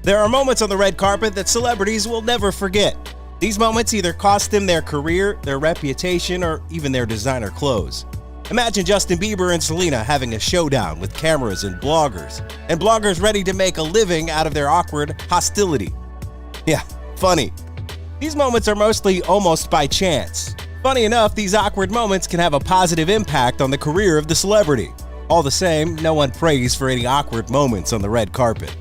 There are moments on the red carpet that celebrities will never forget. These moments either cost them their career, their reputation, or even their designer clothes. Imagine Justin Bieber and Selena having a showdown with cameras and bloggers ready to make a living out of their awkward hostility. Yeah, funny. These moments are mostly almost by chance. Funny enough, these awkward moments can have a positive impact on the career of the celebrity. All the same, no one prays for any awkward moments on the red carpet.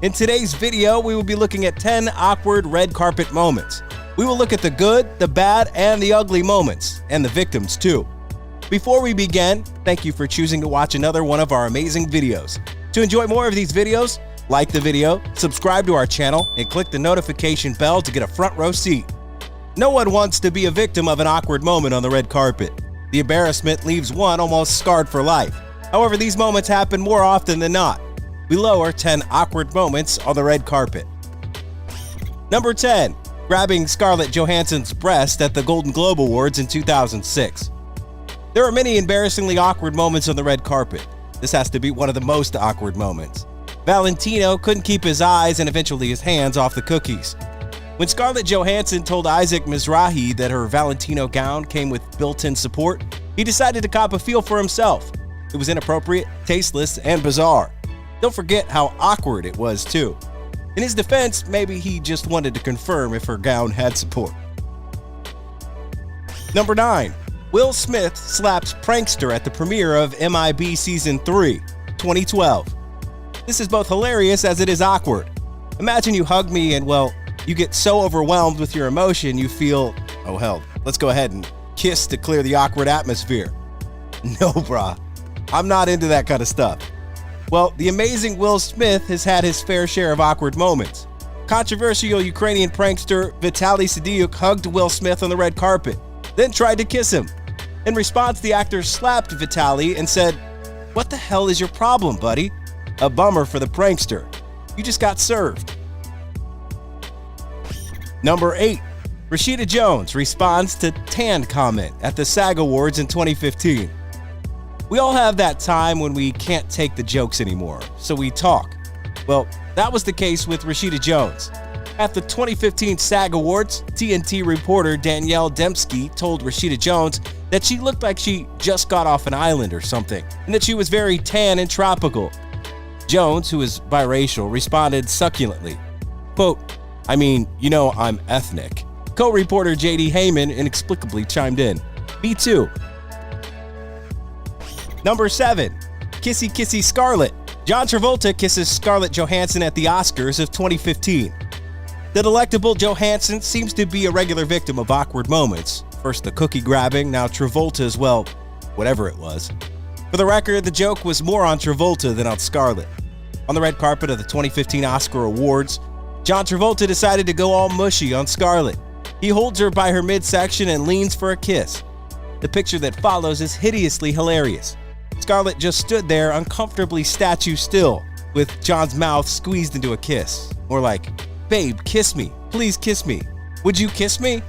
In today's video, we will be looking at 10 awkward red carpet moments. We will look at the good, the bad, and the ugly moments, and the victims too. Before we begin, thank you for choosing to watch another one of our amazing videos. To enjoy more of these videos, like the video, subscribe to our channel, and click the notification bell to get a front row seat. No one wants to be a victim of an awkward moment on the red carpet. The embarrassment leaves one almost scarred for life. However, these moments happen more often than not. Below are 10 awkward moments on the red carpet. Number 10. Grabbing Scarlett Johansson's breast at the Golden Globe Awards in 2006. There are many embarrassingly awkward moments on the red carpet. This has to be one of the most awkward moments. Valentino couldn't keep his eyes and eventually his hands off the cookies. When Scarlett Johansson told Isaac Mizrahi that her Valentino gown came with built-in support, he decided to cop a feel for himself. It was inappropriate, tasteless, and bizarre. Don't forget how awkward it was too. In his defense, maybe he just wanted to confirm if her gown had support. Number 9. Will Smith slaps Prankster at the premiere of MIB Season 3, 2012. This is both hilarious as it is awkward. Imagine you hug me and, well, you get so overwhelmed with your emotion you feel, oh hell, let's go ahead and kiss to clear the awkward atmosphere. No, brah. I'm not into that kind of stuff. Well, the amazing Will Smith has had his fair share of awkward moments. Controversial Ukrainian prankster Vitaly Sidiuk hugged Will Smith on the red carpet, then tried to kiss him. In response, the actor slapped Vitaly and said, "What the hell is your problem, buddy?" A bummer for the prankster. You just got served. Number 8. Rashida Jones responds to tan comment at the SAG Awards in 2015. We all have that time when we can't take the jokes anymore, so we talk. Well, that was the case with Rashida Jones. At the 2015 SAG Awards, TNT reporter Danielle Dembski told Rashida Jones that she looked like she just got off an island or something, and that she was very tan and tropical. Jones, who is biracial, responded succulently, quote, "I mean, you know I'm ethnic." Co-reporter JD Heyman inexplicably chimed in, "Me too." Number 7. Kissy Kissy Scarlett. John Travolta kisses Scarlett Johansson at the Oscars of 2015. The delectable Johansson seems to be a regular victim of awkward moments. First the cookie grabbing, now Travolta's, well, whatever it was. For the record, the joke was more on Travolta than on Scarlett. On the red carpet of the 2015 Oscar Awards, John Travolta decided to go all mushy on Scarlett. He holds her by her midsection and leans for a kiss. The picture that follows is hideously hilarious. Scarlett just stood there uncomfortably statue still, with John's mouth squeezed into a kiss. More like, "Babe, kiss me. Please kiss me. Would you kiss me?"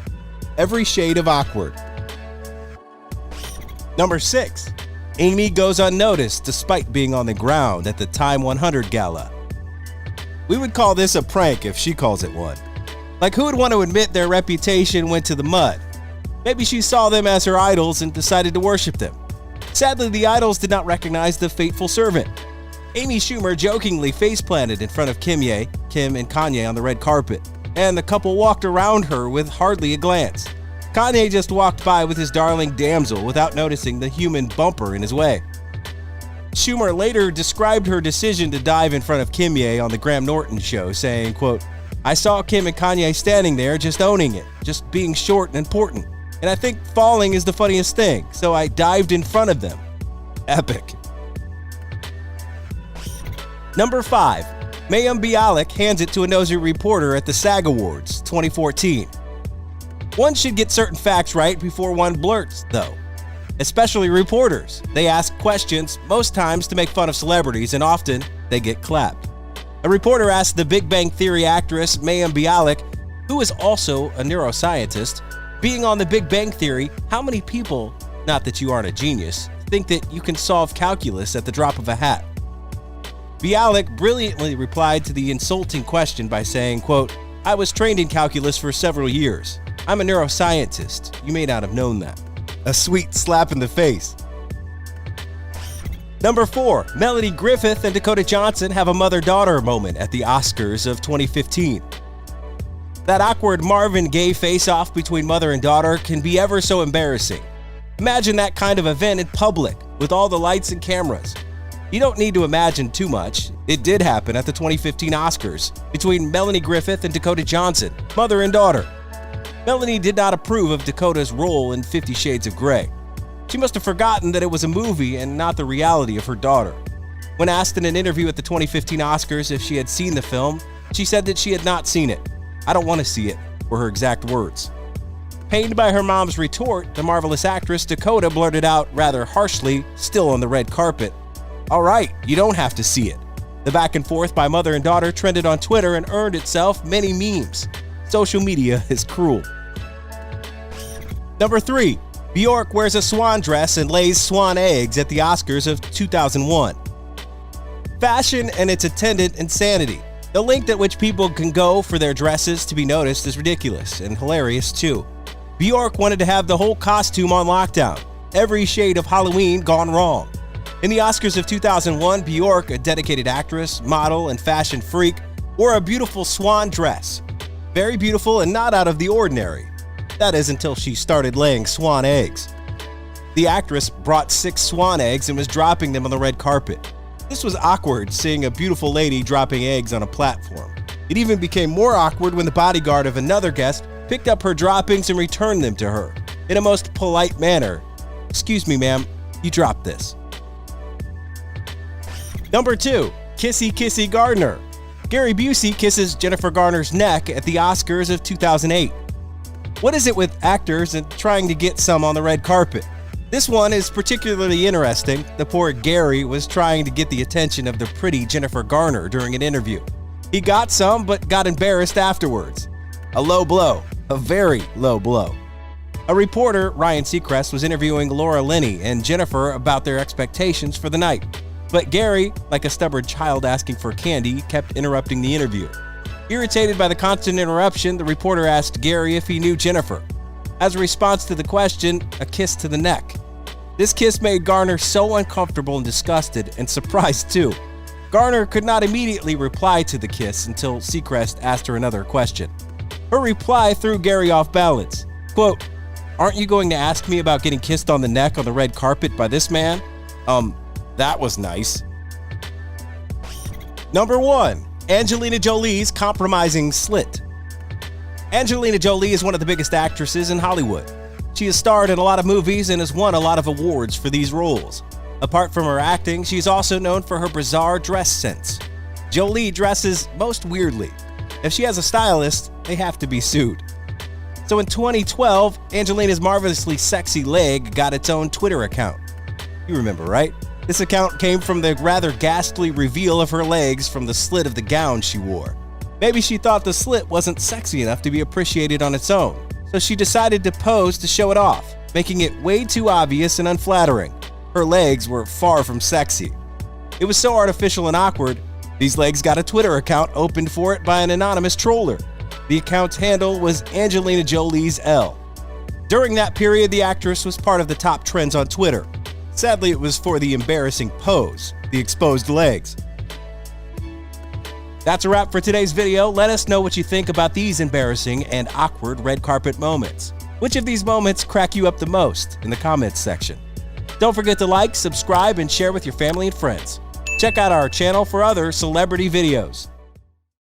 Every shade of awkward. Number 6. Amy goes unnoticed despite being on the ground at the Time 100 Gala. We would call this a prank if she calls it one. Like, who would want to admit their reputation went to the mud? Maybe she saw them as her idols and decided to worship them. Sadly, the idols did not recognize the faithful servant. Amy Schumer jokingly face-planted in front of Kim and Kanye on the red carpet, and the couple walked around her with hardly a glance. Kanye just walked by with his darling damsel without noticing the human bumper in his way. Schumer later described her decision to dive in front of Kim on the Graham Norton show, saying, quote, "I saw Kim and Kanye standing there just owning it, just being short and important. And I think falling is the funniest thing, so I dived in front of them." Epic. Number 5. Mayhem Bhalik hands it to a nosy reporter at the SAG Awards, 2014. One should get certain facts right before one blurts, though. Especially reporters. They ask questions, most times to make fun of celebrities, and often they get clapped. A reporter asked the Big Bang Theory actress Mayhem Bhalik, who is also a neuroscientist, being on the Big Bang Theory, how many people, not that you aren't a genius, think that you can solve calculus at the drop of a hat? Bhalik brilliantly replied to the insulting question by saying, quote, "I was trained in calculus for several years. I'm a neuroscientist. You may not have known that." A sweet slap in the face. Number 4, Melanie Griffith and Dakota Johnson have a mother-daughter moment at the Oscars of 2015. That awkward Marvin Gaye face-off between mother and daughter can be ever so embarrassing. Imagine that kind of event in public with all the lights and cameras. You don't need to imagine too much. It did happen at the 2015 Oscars between Melanie Griffith and Dakota Johnson, mother and daughter. Melanie did not approve of Dakota's role in 50 Shades of Grey. She must have forgotten that it was a movie and not the reality of her daughter. When asked in an interview at the 2015 Oscars if she had seen the film, she said that she had not seen it. "I don't want to see it," were her exact words. Pained by her mom's retort, the marvelous actress Dakota blurted out rather harshly, still on the red carpet, "All right, you don't have to see it." The back and forth by mother and daughter trended on Twitter and earned itself many memes. Social media is cruel. Number 3, Bjork wears a swan dress and lays swan eggs at the Oscars of 2001. Fashion and its attendant insanity. The length at which people can go for their dresses to be noticed is ridiculous and hilarious too. Bjork wanted to have the whole costume on lockdown, every shade of Halloween gone wrong. In the Oscars of 2001, Bjork, a dedicated actress, model, and fashion freak, wore a beautiful swan dress. Very beautiful and not out of the ordinary. That is until she started laying swan eggs. The actress brought 6 swan eggs and was dropping them on the red carpet. This was awkward, seeing a beautiful lady dropping eggs on a platform. It even became more awkward when the bodyguard of another guest picked up her droppings and returned them to her in a most polite manner. "Excuse me, ma'am, you dropped this." Number 2, Kissy Kissy Gardner. Gary Busey kisses Jennifer Garner's neck at the Oscars of 2008. What is it with actors and trying to get some on the red carpet? This one is particularly interesting. The poor Gary was trying to get the attention of the pretty Jennifer Garner during an interview. He got some, but got embarrassed afterwards. A low blow, a very low blow. A reporter, Ryan Seacrest, was interviewing Laura Linney and Jennifer about their expectations for the night. But Gary, like a stubborn child asking for candy, kept interrupting the interview. Irritated by the constant interruption, the reporter asked Gary if he knew Jennifer. As a response to the question, a kiss to the neck. This kiss made Garner so uncomfortable and disgusted, and surprised too. Garner could not immediately reply to the kiss until Seacrest asked her another question. Her reply threw Gary off balance. Quote, "Aren't you going to ask me about getting kissed on the neck on the red carpet by this man? That was nice." Number 1, Angelina Jolie's compromising slit. Angelina Jolie is one of the biggest actresses in Hollywood. She has starred in a lot of movies and has won a lot of awards for these roles. Apart from her acting, she is also known for her bizarre dress sense. Jolie dresses most weirdly. If she has a stylist, they have to be sued. So in 2012, Angelina's marvelously sexy leg got its own Twitter account. You remember, right? This account came from the rather ghastly reveal of her legs from the slit of the gown she wore. Maybe she thought the slit wasn't sexy enough to be appreciated on its own, so she decided to pose to show it off, making it way too obvious and unflattering. Her legs were far from sexy. It was so artificial and awkward, these legs got a Twitter account opened for it by an anonymous troller. The account's handle was Angelina Jolie's L. During that period, the actress was part of the top trends on Twitter. Sadly, it was for the embarrassing pose, the exposed legs. That's a wrap for today's video. Let us know what you think about these embarrassing and awkward red carpet moments. Which of these moments crack you up the most in the comments section? Don't forget to like, subscribe, and share with your family and friends. Check out our channel for other celebrity videos.